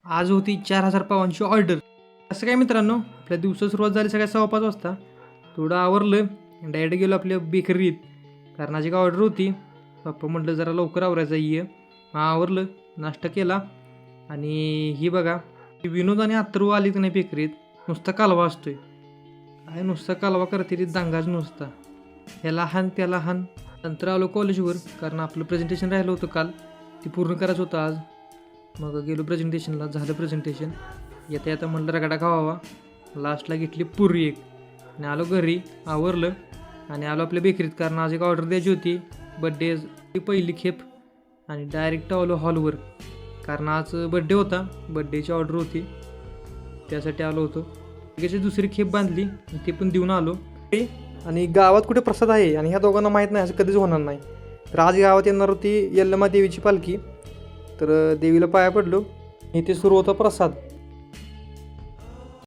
आज होती 4000 पावांची ऑर्डर. असं काय मित्रांनो, आपल्या दिवसाची सुरुवात झाली सकाळी 6:15 वाजता. थोडं आवरलं, डायरेक्ट गेलो आपल्या बेकरीत, कारण आज एक ऑर्डर होती. पप्पा म्हटलं जरा लवकर आवरायचं ये. आवरलं, नाश्ता केला आणि ही बघा विनोद आणि अथर्व आली की नाही बेकरीत, नुसता कालवा असतोय. काय नुसता कालवा करते ती, दंगाच नुसता, ह्याला हान त्याला हान. नंतर आलो कॉलेजवर, कारण आपलं प्रेझेंटेशन राहिलं होतं काल, ते पूर्ण करायचं होतं आज. मग गेलो प्रेझेंटेशनला, झालं प्रेझेंटेशन. येता येता म्हटलं रगडा खावावा, लास्टला घेतली पुरी एक आणि आलो घरी, आवरलं आणि आलो आपल्या बेकरीत, कारण आज एक ऑर्डर द्यायची होती. बड्डे ती पहिली खेप आणि डायरेक्ट आलो हॉलवर, कारण आज बड्डे होता, बड्डेची ऑर्डर होती, त्यासाठी आलो होतो. त्याची दुसरी खेप बांधली, ती पण देऊन आलो. आणि गावात कुठे प्रसाद आहे आणि ह्या दोघांना माहीत नाही, असं कधीच होणार नाही. तर आज गावात येणार होती यल्लमा देवीची पालखी, तर देवीला पाया पडलो. इथे सुरू होता प्रसाद.